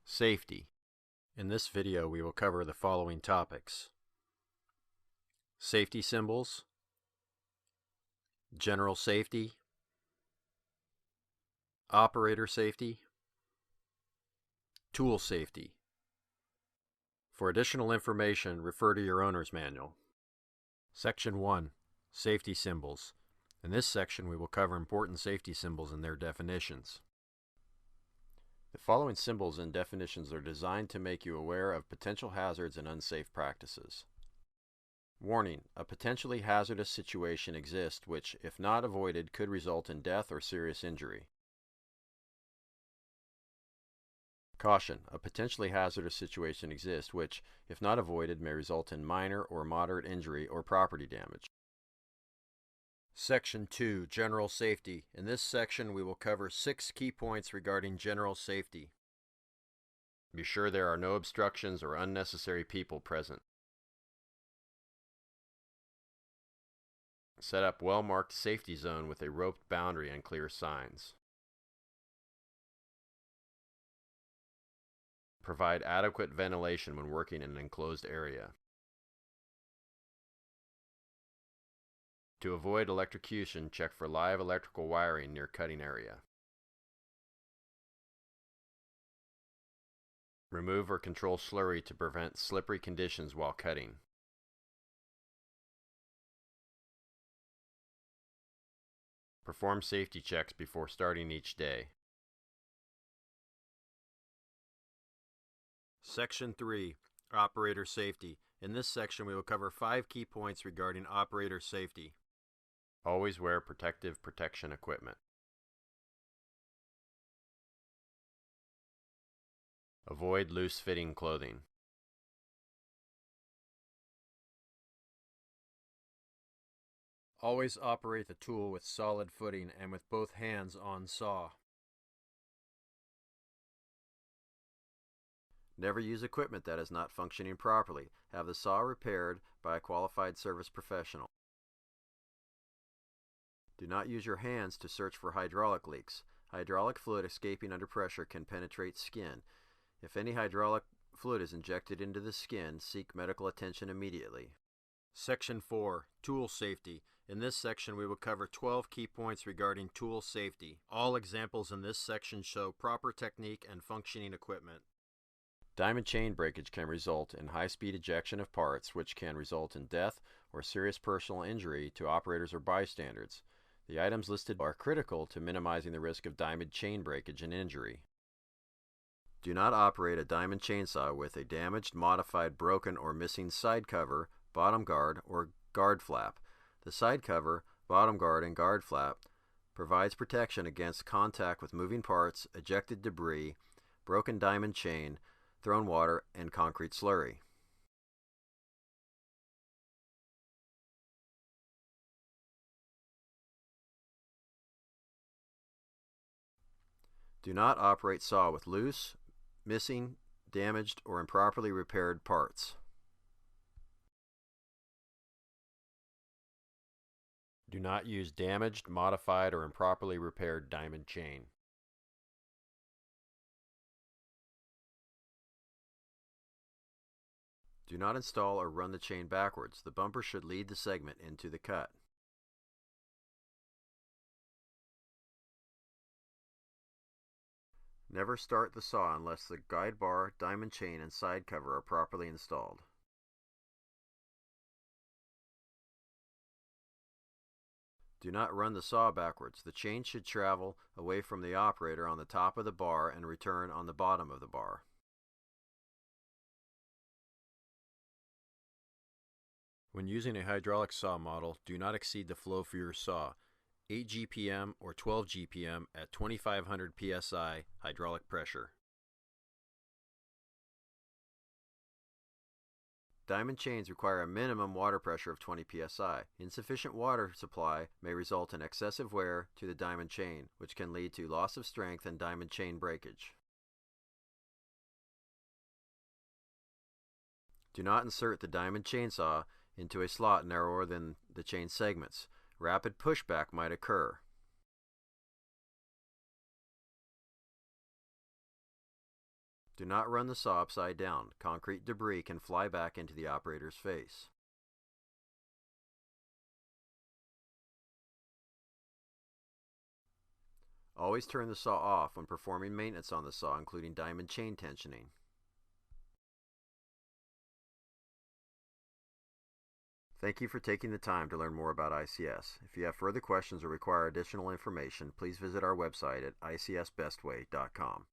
Safety. In this video we will cover the following topics: safety symbols, general safety, operator safety, tool safety. For additional information, refer to your owner's manual. Section 1. Safety symbols. In this section we will cover important safety symbols and their definitions. The following symbols and definitions are designed to make you aware of potential hazards and unsafe practices. Warning: a potentially hazardous situation exists which, if not avoided, could result in death or serious injury. Caution: a potentially hazardous situation exists which, if not avoided, may result in minor or moderate injury or property damage. Section 2. General Safety. In this section we will cover 6 key points regarding general safety. Be sure there are no obstructions or unnecessary people present. Set up well-marked safety zone with a roped boundary and clear signs. Provide adequate ventilation when working in an enclosed area. To avoid electrocution, check for live electrical wiring near cutting area. Remove or control slurry to prevent slippery conditions while cutting. Perform safety checks before starting each day. Section 3. Operator Safety. In this section we will cover 5 key points regarding operator safety. Always wear protective protection equipment. Avoid loose-fitting clothing. Always operate the tool with solid footing and with both hands on saw. Never use equipment that is not functioning properly. Have the saw repaired by a qualified service professional. Do not use your hands to search for hydraulic leaks. Hydraulic fluid escaping under pressure can penetrate skin. If any hydraulic fluid is injected into the skin, seek medical attention immediately. Section 4. Tool Safety. In this section we will cover 12 key points regarding tool safety. All examples in this section show proper technique and functioning equipment. Diamond chain breakage can result in high-speed ejection of parts, which can result in death or serious personal injury to operators or bystanders. The items listed are critical to minimizing the risk of diamond chain breakage and injury. Do not operate a diamond chainsaw with a damaged, modified, broken, or missing side cover, bottom guard, or guard flap. The side cover, bottom guard, and guard flap provides protection against contact with moving parts, ejected debris, broken diamond chain, thrown water, and concrete slurry. Do not operate saw with loose, missing, damaged, or improperly repaired parts. Do not use damaged, modified, or improperly repaired diamond chain. Do not install or run the chain backwards. The bumper should lead the segment into the cut. Never start the saw unless the guide bar, diamond chain, and side cover are properly installed. Do not run the saw backwards. The chain should travel away from the operator on the top of the bar and return on the bottom of the bar. When using a hydraulic saw model, do not exceed the flow for your saw, 8 GPM or 12 GPM at 2500 psi hydraulic pressure. Diamond chains require a minimum water pressure of 20 psi. Insufficient water supply may result in excessive wear to the diamond chain, which can lead to loss of strength and diamond chain breakage. Do not insert the diamond chainsaw into a slot narrower than the chain segments. Rapid pushback might occur. Do not run the saw upside down. Concrete debris can fly back into the operator's face. Always turn the saw off when performing maintenance on the saw, including diamond chain tensioning. Thank you for taking the time to learn more about ICS. If you have further questions or require additional information, please visit our website at icsbestway.com.